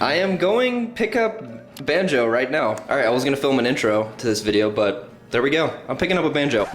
I am going pick up banjo right now. Alright, I was gonna film an intro to this video, but there we go. I'm picking up a banjo.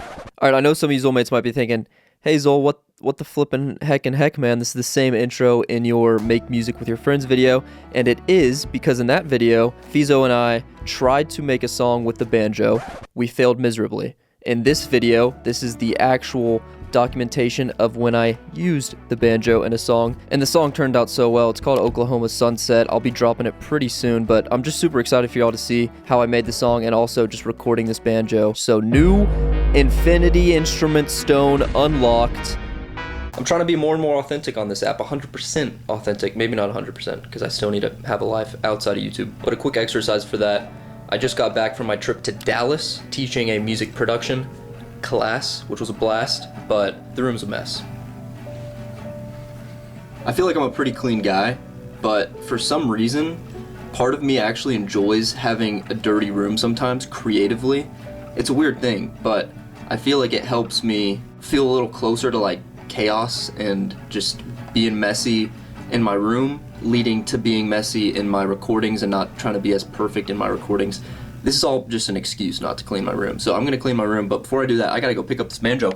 Alright, I know some of you Xole might be thinking, hey Xole, what the flippin' heck, man, this is the same intro in your Make Music with Your Friends video, and it is because in that video, Fizo and I tried to make a song with the banjo. We failed miserably. In this video, this is the actual documentation of when I used the banjo in a song, and the song turned out so well. It's called Oklahoma Sunset. I'll be dropping it pretty soon, but I'm just super excited for y'all to see how I made the song and also just recording this banjo. So new Infinity Instrument Stone unlocked. I'm trying to be more and more authentic on this app, 100% authentic, maybe not 100% because I still need to have a life outside of YouTube. But a quick exercise for that, I just got back from my trip to Dallas teaching a music production class, which was a blast, but the room's a mess. I feel like I'm a pretty clean guy, but for some reason, part of me actually enjoys having a dirty room sometimes creatively. It's a weird thing, but I feel like it helps me feel a little closer to like chaos and just being messy in my room, leading to being messy in my recordings and not trying to be as perfect in my recordings. This is all just an excuse not to clean my room. So I'm gonna clean my room, but before I do that, I gotta go pick up this banjo.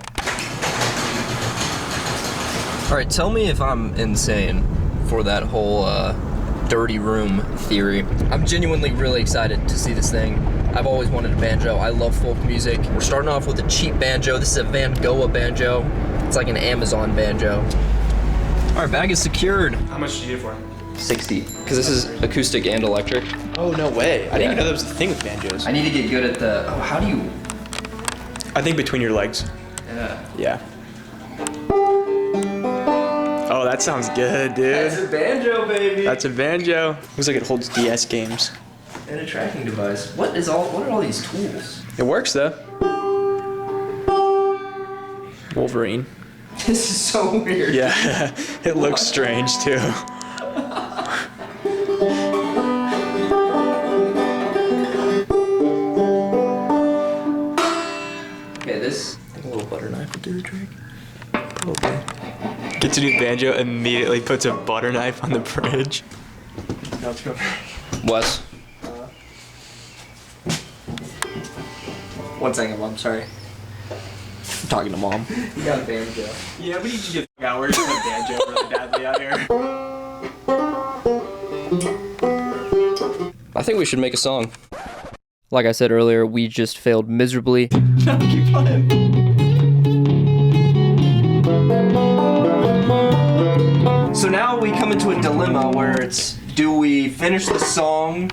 All right, tell me if I'm insane for that whole dirty room theory. I'm genuinely really excited to see this thing. I've always wanted a banjo. I love folk music. We're starting off with a cheap banjo. This is a Van Gogh banjo. It's like an Amazon banjo. All right, bag is secured. How much did you get for it? 60, because this is acoustic and electric. Oh, no way. I didn't even know that was a thing with banjos. I need to get good at the, oh, how do you? I think between your legs. Yeah. Yeah. Oh, that sounds good, dude. That's a banjo, baby. That's a banjo. Looks like it holds DS games. And a tracking device. What are all these tools? It works, though. Wolverine. This is so weird. Yeah, it looks strange, too. Okay, this, I think a little butter knife would do the trick. Okay. Gets a new banjo, immediately puts a butter knife on the fridge. Wes? 1 second, Mom, sorry. I'm talking to Mom. You got a banjo. Yeah, we need you to get out. We're doing a banjo really badly out here. I think we should make a song. Like I said earlier, we just failed miserably. No, keep playing. So now we come into a dilemma where it's, do we finish the song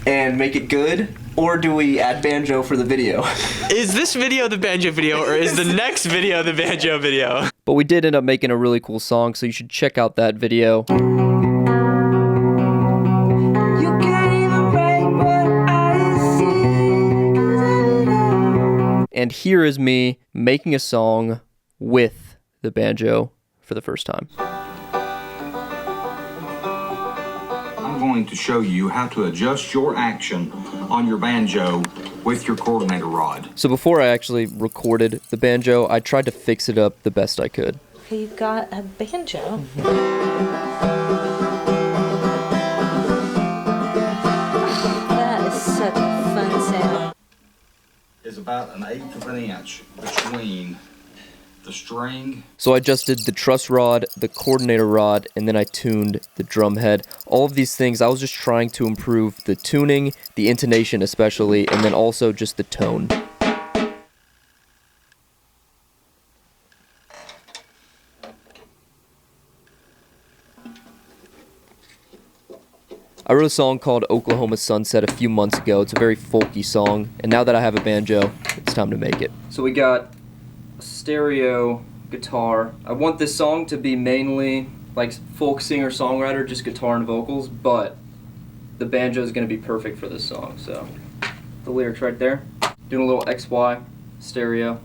and make it good, or do we add banjo for the video? Is this video the banjo video, or is the next video the banjo video? But we did end up making a really cool song, so you should check out that video. And here is me making a song with the banjo for the first time. I'm going to show you how to adjust your action on your banjo with your coordinator rod. So before I actually recorded the banjo, I tried to fix it up the best I could. Okay, you've got a banjo. That is such a fun sound. Is about 1/8 of an inch between the string. So I adjusted the truss rod, the coordinator rod, and then I tuned the drum head. All of these things, I was just trying to improve the tuning, the intonation especially, and then also just the tone. I wrote a song called Oklahoma Sunset a few months ago. It's a very folky song, and now that I have a banjo, it's time to make it. So we got a stereo guitar. I want this song to be mainly like folk singer-songwriter, just guitar and vocals, but the banjo is going to be perfect for this song. So the lyrics right there. Doing a little XY stereo.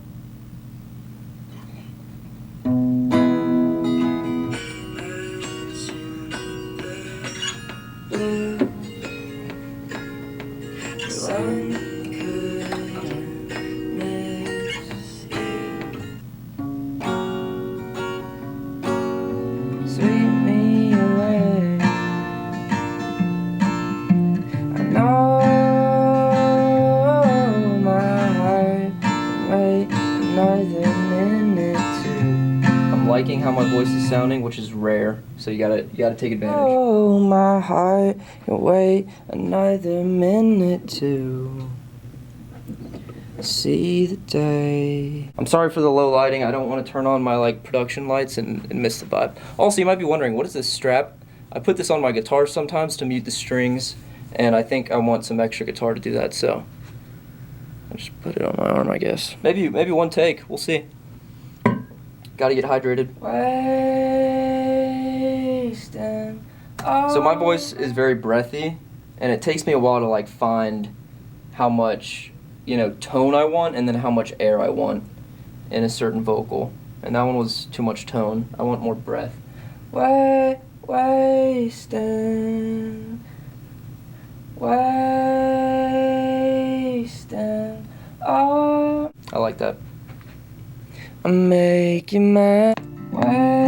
Sweep me away. sounding, which is rare. So you gotta take advantage. Oh, my heart can wait another minute to see the day. I'm sorry for the low lighting. I don't want to turn on my like production lights and miss the vibe. Also, you might be wondering, what is this strap? I put this on my guitar sometimes to mute the strings, and I think I want some extra guitar to do that, so I just put it on my arm, I guess. Maybe one take. We'll see. Gotta get hydrated. Wasting So my voice is very breathy, and it takes me a while to like find how much, you know, tone I want and then how much air I want in a certain vocal. And that one was too much tone. I want more breath. wasting all. I like that. I'm making my way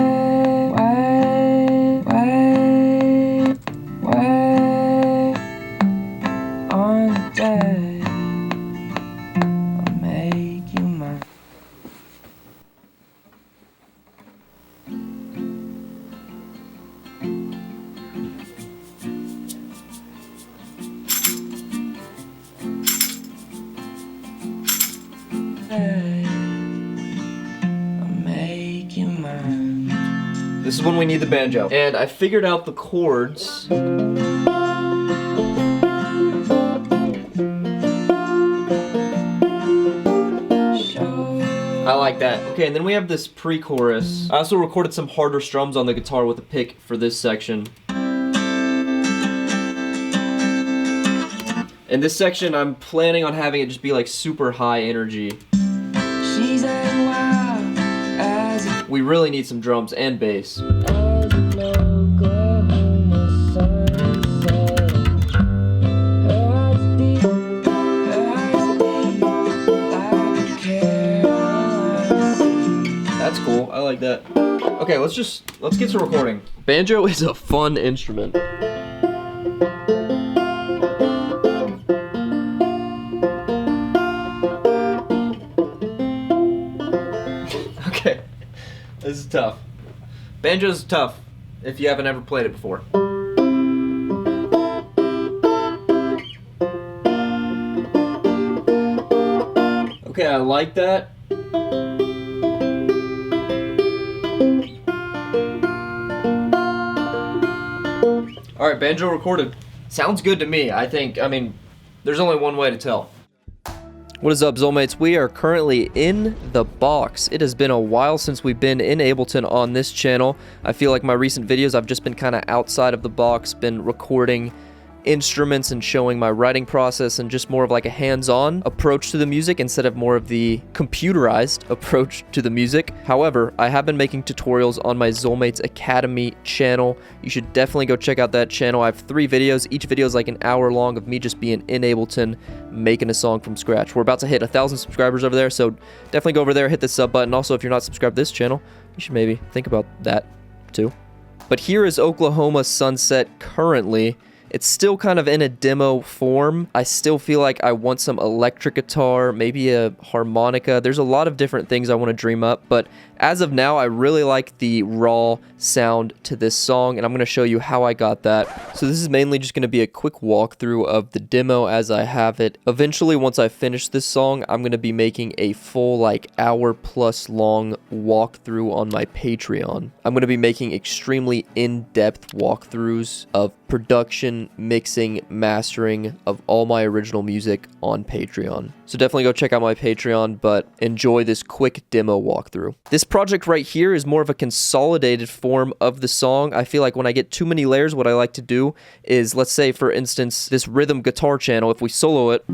on the day. I'm making my This is when we need the banjo. And I figured out the chords. I like that. Okay, and then we have this pre-chorus. I also recorded some harder strums on the guitar with a pick for this section. In this section, I'm planning on having it just be like super high energy. she's as wild as a We really need some drums and bass. Oklahoma sunset. Her heart's deep like a Carolina. That's cool. I like that. Okay, let's get to recording. Banjo is a fun instrument. Okay, this is tough. Banjo's tough if you haven't ever played it before. Okay, I like that. Alright, banjo recorded. Sounds good to me, I think. I mean, there's only one way to tell. What is up, Xolemates? We are currently in the box. It has been a while since we've been in Ableton on this channel. I feel like my recent videos, I've just been kind of outside of the box, been recording instruments and showing my writing process and just more of like a hands-on approach to the music instead of more of the computerized approach to the music. However, I have been making tutorials on my Xolemates Academy channel. You should definitely go check out that channel. I have 3 videos. Each video is like an hour long of me just being in Ableton making a song from scratch. We're about to hit 1,000 subscribers over there, so definitely go over there, hit the sub button. Also, if you're not subscribed to this channel, you should maybe think about that too. But here is Oklahoma Sunset currently. It's still kind of in a demo form. I still feel like I want some electric guitar, maybe a harmonica. There's a lot of different things I want to dream up, but as of now, I really like the raw sound to this song, and I'm going to show you how I got that. So this is mainly just going to be a quick walkthrough of the demo as I have it. Eventually, once I finish this song, I'm going to be making a full like hour-plus long walkthrough on my Patreon. I'm going to be making extremely in-depth walkthroughs of production, mixing, mastering of all my original music on Patreon. So definitely go check out my Patreon, but enjoy this quick demo walkthrough. This project right here is more of a consolidated form of the song. I feel like when I get too many layers, what I like to do is, let's say for instance, this rhythm guitar channel, if we solo it,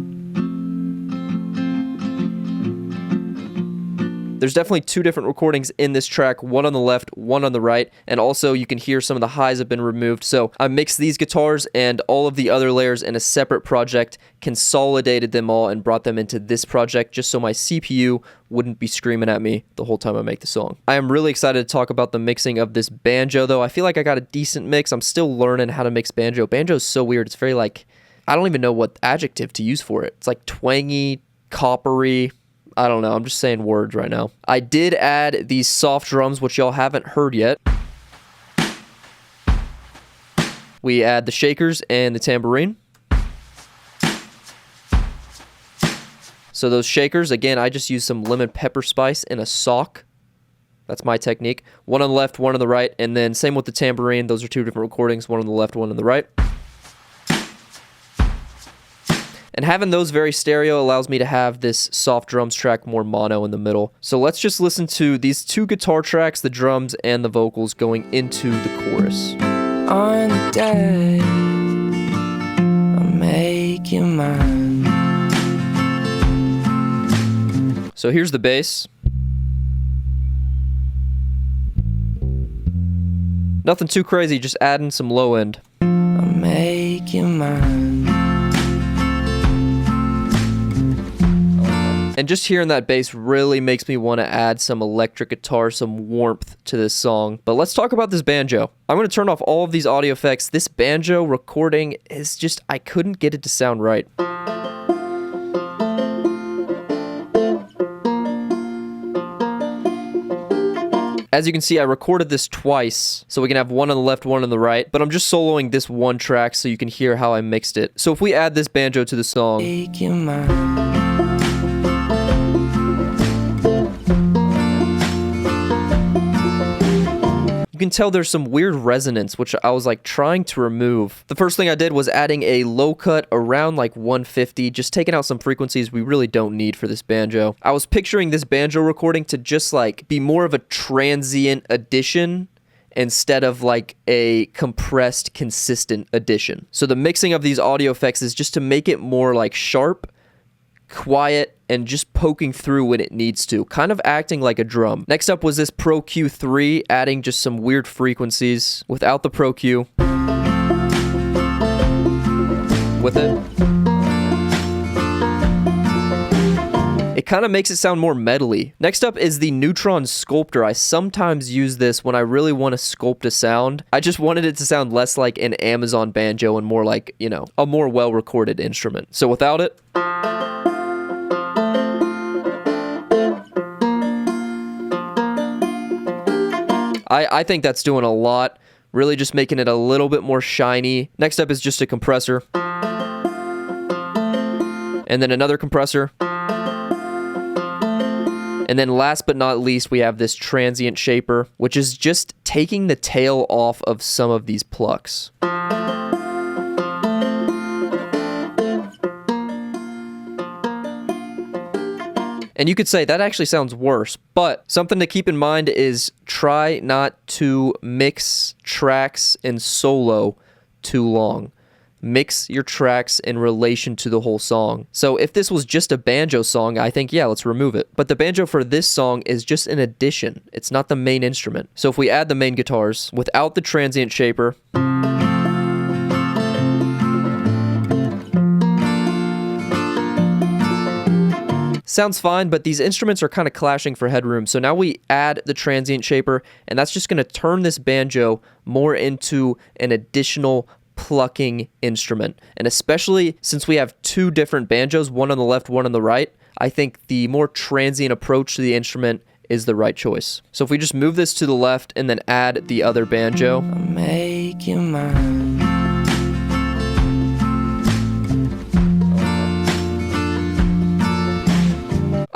there's definitely 2 different recordings in this track, one on the left, one on the right, and also you can hear some of the highs have been removed. So I mixed these guitars and all of the other layers in a separate project, consolidated them all, and brought them into this project just so my CPU wouldn't be screaming at me the whole time I make the song. I am really excited to talk about the mixing of this banjo, though. I feel like I got a decent mix. I'm still learning how to mix banjo. Banjo is so weird. It's very like, I don't even know what adjective to use for it. It's like twangy, coppery. I don't know. I'm just saying words right now. I did add these soft drums, which y'all haven't heard yet. we add the shakers and the tambourine. So those shakers, again, I just use some lemon pepper spice and a sock. That's my technique. One on the left, one on the right, and then same with the tambourine. Those are two different recordings, one on the left, one on the right. And having those very stereo allows me to have this soft drums track more mono in the middle. So let's just listen to these two guitar tracks, the drums and the vocals going into the chorus. On the day I'll make you mine. So here's the bass. Nothing too crazy, just adding some low end. I'll make you mine. And just hearing that bass really makes me want to add some electric guitar, some warmth to this song. But let's talk about this banjo. I'm going to turn off all of these audio effects. This banjo recording is just, I couldn't get it to sound right. As you can see, I recorded this twice, so we can have one on the left, one on the right, but I'm just soloing this one track so you can hear how I mixed it. So if we add this banjo to the song, Make you mine. you can tell there's some weird resonance, which I was like trying to remove. The first thing I did was adding a low cut around like 150, just taking out some frequencies we really don't need for this banjo. I was picturing this banjo recording to just like be more of a transient addition instead of like a compressed, consistent addition. So the mixing of these audio effects is just to make it more like sharp, quiet, and just poking through when it needs to, kind of acting like a drum. Next up was this Pro Q3, adding just some weird frequencies without the Pro Q. With it. It kind of makes it sound more metally. Next up is the Neutron Sculptor. I sometimes use this when I really want to sculpt a sound. I just wanted it to sound less like an Amazon banjo and more like, you know, a more well-recorded instrument. So without it, I think that's doing a lot, really just making it a little bit more shiny. Next up is just a compressor. And then another compressor. And then last but not least, we have this transient shaper, which is just taking the tail off of some of these plucks. And you could say that actually sounds worse, but something to keep in mind is try not to mix tracks in solo too long. Mix your tracks in relation to the whole song. So if this was just a banjo song, I think, yeah, let's remove it. But the banjo for this song is just an addition. It's not the main instrument. So if we add the main guitars without the transient shaper, sounds fine, but these instruments are kind of clashing for headroom. So now we add the transient shaper, and that's just going to turn this banjo more into an additional plucking instrument. And especially since we have two different banjos, one on the left, one on the right, I think the more transient approach to the instrument is the right choice. So if we just move this to the left and then add the other banjo, I'll make you mine.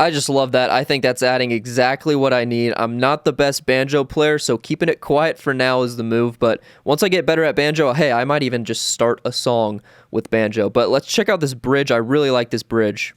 I just love that. I think that's adding exactly what I need. I'm not the best banjo player, so keeping it quiet for now is the move. But once I get better at banjo, hey, I might even just start a song with banjo. But let's check out this bridge. I really like this bridge.